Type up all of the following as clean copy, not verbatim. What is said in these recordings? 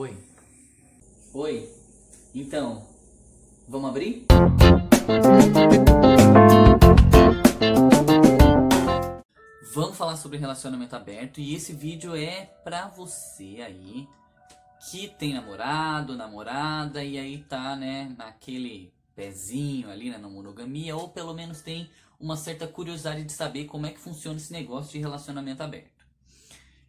Oi. Oi. Então, vamos abrir? Vamos falar sobre relacionamento aberto e esse vídeo é pra você aí que tem namorado, namorada e aí tá, né, naquele pezinho ali, né, na monogamia, ou pelo menos tem uma certa curiosidade de saber como é que funciona esse negócio de relacionamento aberto.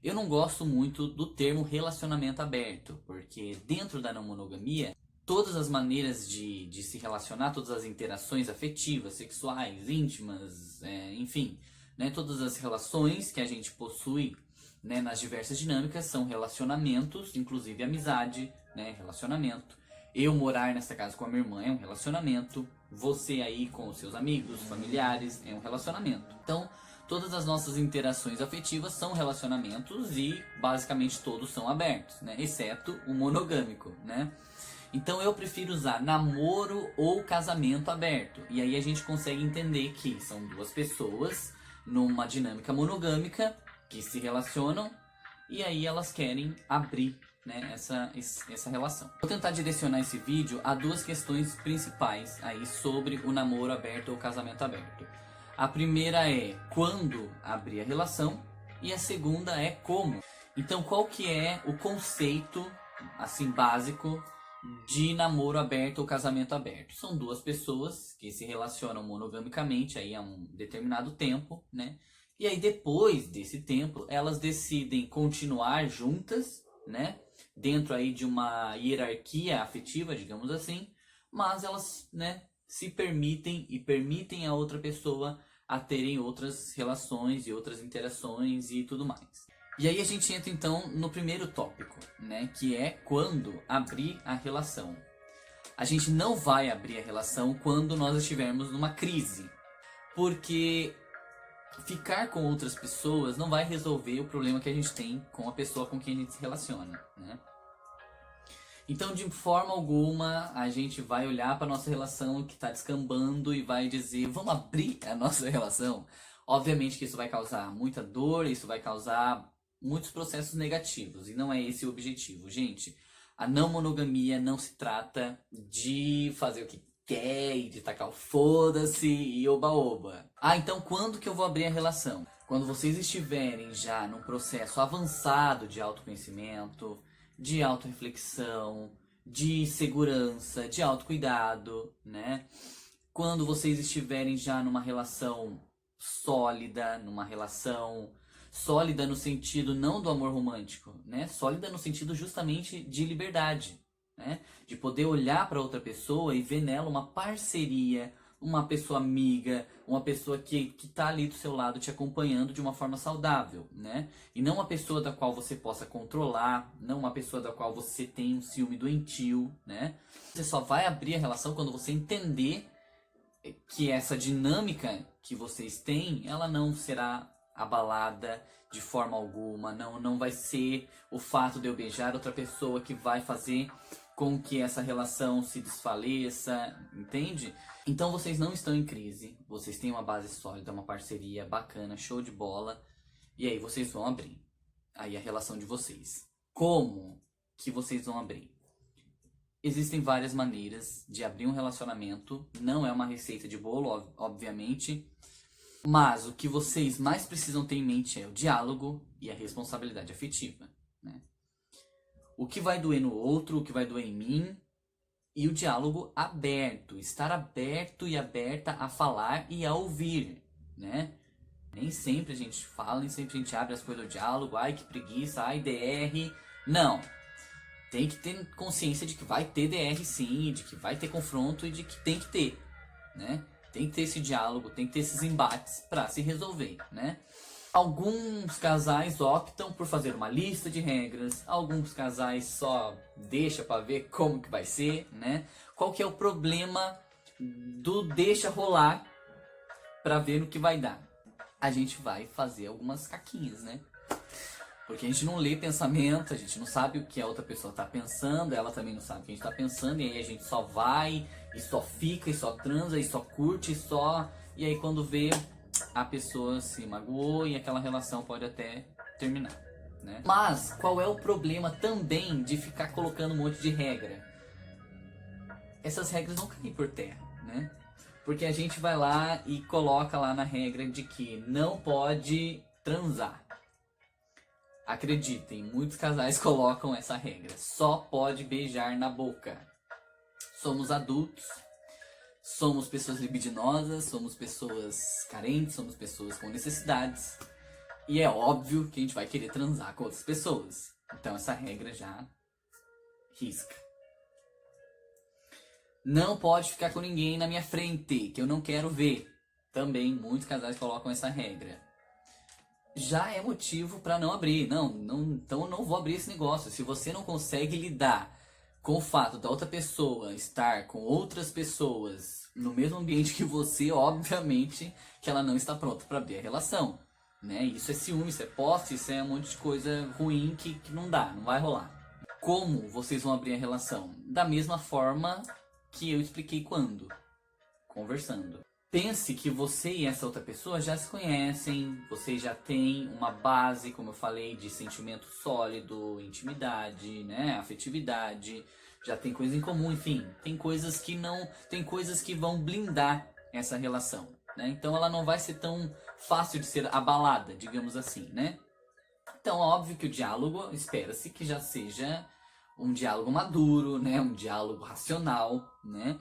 Eu não gosto muito do termo relacionamento aberto, porque dentro da não monogamia, todas as maneiras de se relacionar, todas as interações afetivas, sexuais, íntimas, enfim, né, todas as relações que a gente possui, né, nas diversas dinâmicas são relacionamentos, inclusive amizade, né, relacionamento. Eu morar nessa casa com a minha irmã é um relacionamento. Você aí com os seus amigos, familiares, é um relacionamento. Então, todas as nossas interações afetivas são relacionamentos e basicamente todos são abertos, né? Exceto o monogâmico, né? Então eu prefiro usar namoro ou casamento aberto. E aí a gente consegue entender que são duas pessoas numa dinâmica monogâmica que se relacionam e aí elas querem abrir, né, essa relação. Vou tentar direcionar esse vídeo a duas questões principais aí sobre o namoro aberto ou casamento aberto. A primeira é quando abrir a relação e a segunda é como. Então qual que é o conceito assim básico de namoro aberto ou casamento aberto? São duas pessoas que se relacionam monogamicamente aí há um determinado tempo, né? E aí depois desse tempo elas decidem continuar juntas, né? Dentro aí de uma hierarquia afetiva, digamos assim, mas elas, né, se permitem e permitem a outra pessoa a terem outras relações e outras interações e tudo mais. E aí a gente entra então no primeiro tópico, né, que é quando abrir a relação. A gente não vai abrir a relação quando nós estivermos numa crise, porque ficar com outras pessoas não vai resolver o problema que a gente tem com a pessoa com quem a gente se relaciona, né? Então, de forma alguma, a gente vai olhar para nossa relação que está descambando e vai dizer, vamos abrir a nossa relação? Obviamente que isso vai causar muita dor, isso vai causar muitos processos negativos, e não é esse o objetivo. Gente, a não monogamia não se trata de fazer o que quer e de tacar o foda-se e oba-oba. Ah, então quando que eu vou abrir a relação? Quando vocês estiverem já num processo avançado de autoconhecimento, de autorreflexão, de segurança, de autocuidado, né? Quando vocês estiverem já numa relação sólida no sentido não do amor romântico, né? Sólida no sentido justamente de liberdade, né? De poder olhar para outra pessoa e ver nela uma parceria, uma pessoa amiga, uma pessoa que tá ali do seu lado te acompanhando de uma forma saudável, né? E não uma pessoa da qual você possa controlar, não uma pessoa da qual você tem um ciúme doentio, né? Você só vai abrir a relação quando você entender que essa dinâmica que vocês têm, ela não será abalada de forma alguma, não vai ser o fato de eu beijar outra pessoa que vai fazer com que essa relação se desfaleça, entende? Então vocês não estão em crise, vocês têm uma base sólida, uma parceria bacana, show de bola, e aí vocês vão abrir aí a relação de vocês. Como que vocês vão abrir? Existem várias maneiras de abrir um relacionamento, não é uma receita de bolo, obviamente, mas o que vocês mais precisam ter em mente é o diálogo e a responsabilidade afetiva, né? O que vai doer no outro, o que vai doer em mim, e o diálogo aberto, estar aberto e aberta a falar e a ouvir, né? Nem sempre a gente fala, nem sempre a gente abre as coisas do diálogo, ai que preguiça, ai DR, não. Tem que ter consciência de que vai ter DR sim, de que vai ter confronto e de que tem que ter, né? Tem que ter esse diálogo, tem que ter esses embates para se resolver, né? Alguns casais optam por fazer uma lista de regras, alguns casais só deixa para ver como que vai ser, né? Qual que é o problema do deixa rolar para ver no que vai dar? A gente vai fazer algumas caquinhas, né? Porque a gente não lê pensamento, a gente não sabe o que a outra pessoa tá pensando, ela também não sabe o que a gente tá pensando, e aí a gente só vai, e só fica, e só transa, e só curte, e só... E aí quando vê, a pessoa se magoou e aquela relação pode até terminar, né? né? Mas qual é o problema também de ficar colocando um monte de regra? Essas regras vão cair por terra, né? Porque a gente vai lá e coloca lá na regra de que não pode transar. Acreditem, muitos casais colocam essa regra. Só pode beijar na boca. Somos adultos, somos pessoas libidinosas, somos pessoas carentes, somos pessoas com necessidades. E é óbvio que a gente vai querer transar com outras pessoas. Então essa regra já risca. Não pode ficar com ninguém na minha frente, que eu não quero ver. Também muitos casais colocam essa regra. Já é motivo para não abrir. Então eu não vou abrir esse negócio. Se você não consegue lidar com o fato da outra pessoa estar com outras pessoas no mesmo ambiente que você, obviamente que ela não está pronta para abrir a relação, né? Isso é ciúme, isso é posse, isso é um monte de coisa ruim que não dá, não vai rolar. Como vocês vão abrir a relação? Da mesma forma que eu expliquei quando? Conversando. Pense que você e essa outra pessoa já se conhecem, vocês já têm uma base, como eu falei, de sentimento sólido, intimidade, né, afetividade, já tem coisa em comum, enfim, tem coisas que vão blindar essa relação, né? Então ela não vai ser tão fácil de ser abalada, digamos assim, né? Então, óbvio que o diálogo espera-se que já seja um diálogo maduro, né, um diálogo racional, né?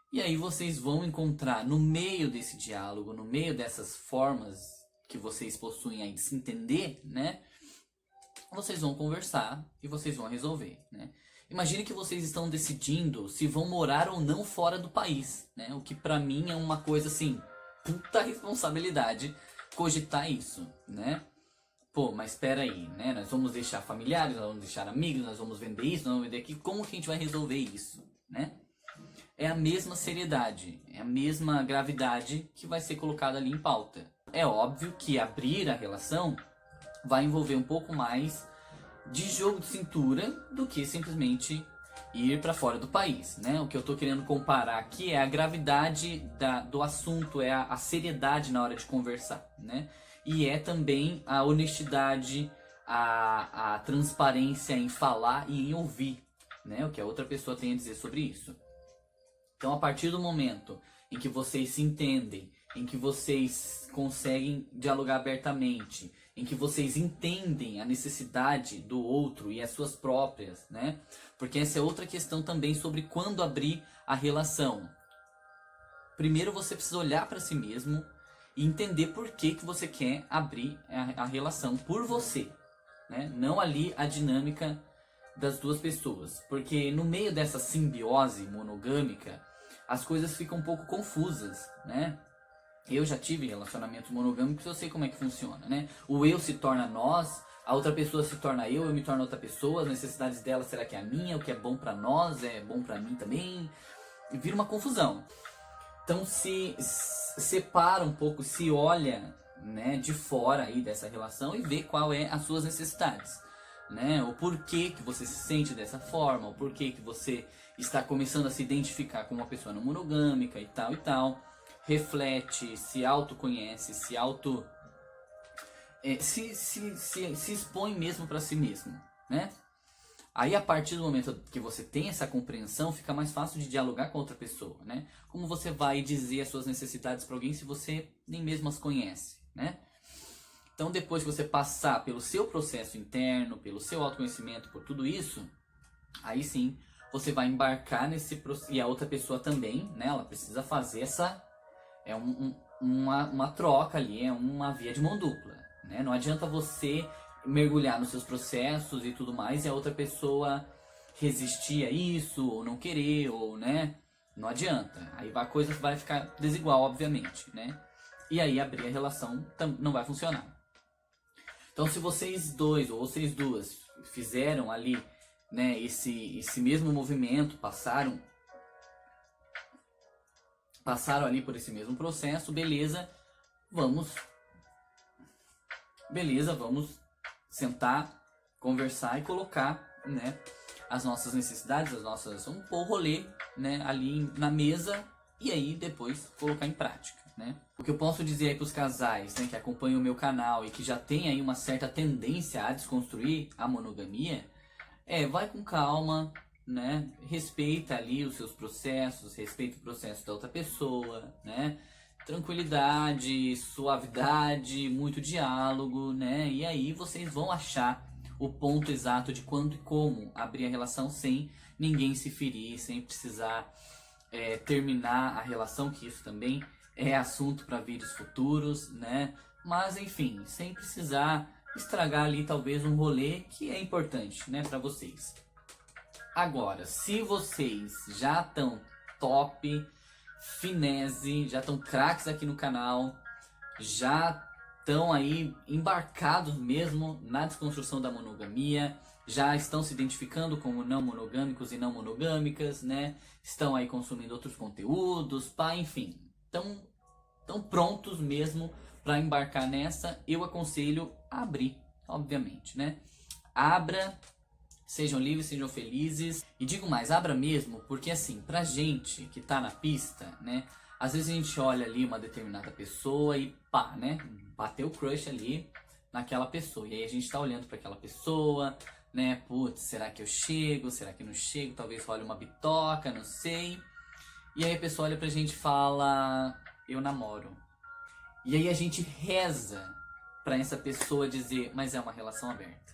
E aí vocês vão encontrar no meio desse diálogo, no meio dessas formas que vocês possuem aí de se entender, né? Vocês vão conversar e vocês vão resolver, né? Imagine que vocês estão decidindo se vão morar ou não fora do país, né? O que pra mim é uma coisa assim, puta responsabilidade cogitar isso, né? Pô, mas espera aí, né? Nós vamos deixar familiares, nós vamos deixar amigos, nós vamos vender isso, nós vamos vender aquilo. Como que a gente vai resolver isso, né? É a mesma seriedade, é a mesma gravidade que vai ser colocada ali em pauta. É óbvio que abrir a relação vai envolver um pouco mais de jogo de cintura do que simplesmente ir para fora do país, né? O que eu tô querendo comparar aqui é a gravidade do assunto, é a seriedade na hora de conversar, né? E é também a honestidade, a transparência em falar e em ouvir, né? O que a outra pessoa tem a dizer sobre isso. Então, a partir do momento em que vocês se entendem, em que vocês conseguem dialogar abertamente, em que vocês entendem a necessidade do outro e as suas próprias, né? Porque essa é outra questão também sobre quando abrir a relação. Primeiro você precisa olhar para si mesmo e entender por que você quer abrir a relação por você, né? Não ali a dinâmica das duas pessoas. Porque no meio dessa simbiose monogâmica, as coisas ficam um pouco confusas, né? Eu já tive relacionamentos monogâmicos, eu sei como é que funciona, né? O eu se torna nós, a outra pessoa se torna eu me torno outra pessoa, as necessidades dela, será que é a minha? O que é bom pra nós é bom pra mim também? E vira uma confusão. Então se separa um pouco, se olha, né, de fora aí dessa relação e vê qual é as suas necessidades, né? O porquê que você se sente dessa forma, o porquê que você está começando a se identificar com uma pessoa não monogâmica e tal e tal. Reflete, se autoconhece, se expõe mesmo para si mesmo, né? Aí a partir do momento que você tem essa compreensão, fica mais fácil de dialogar com outra pessoa, né? Como você vai dizer as suas necessidades para alguém se você nem mesmo as conhece, né? Então depois que você passar pelo seu processo interno, pelo seu autoconhecimento, por tudo isso, aí sim você vai embarcar nesse processo. E a outra pessoa também, né? Ela precisa fazer essa... É uma troca ali, é uma via de mão dupla, né? Não adianta você mergulhar nos seus processos e tudo mais e a outra pessoa resistir a isso, ou não querer, ou, né? Não adianta. Aí a coisa vai ficar desigual, obviamente, né? E aí abrir a relação não vai funcionar. Então se vocês dois, ou vocês duas, fizeram ali, né, esse mesmo movimento, passaram ali por esse mesmo processo, beleza, vamos sentar, conversar e colocar, né, as nossas necessidades, vamos pôr o rolê, né, ali na mesa e aí depois colocar em prática. né? O que eu posso dizer aí pros casais, né, que acompanham o meu canal e que já tem aí uma certa tendência a desconstruir a monogamia, vai com calma, né? Respeita ali os seus processos, respeita o processo da outra pessoa, né? Tranquilidade, suavidade, muito diálogo, né? E aí vocês vão achar o ponto exato de quando e como abrir a relação sem ninguém se ferir, sem precisar terminar a relação, que isso também é assunto para vídeos futuros, né? Mas enfim, sem precisar estragar ali talvez um rolê que é importante, né, para vocês. Agora, se vocês já estão top, finese, já estão craques aqui no canal, já estão aí embarcados mesmo na desconstrução da monogamia, já estão se identificando como não monogâmicos e não monogâmicas, né? Estão aí consumindo outros conteúdos, enfim, estão prontos mesmo para embarcar nessa, eu aconselho a abrir, obviamente, né? Abra, sejam livres, sejam felizes. E digo mais, abra mesmo, porque assim, pra gente que tá na pista, né? Às vezes a gente olha ali uma determinada pessoa e pá, né? Bateu o crush ali naquela pessoa. E aí a gente tá olhando para aquela pessoa, né? Putz, será que eu chego? Será que eu não chego? Talvez role uma bitoca, não sei. E aí a pessoa olha pra gente e fala, eu namoro. E aí a gente reza pra essa pessoa dizer, mas é uma relação aberta.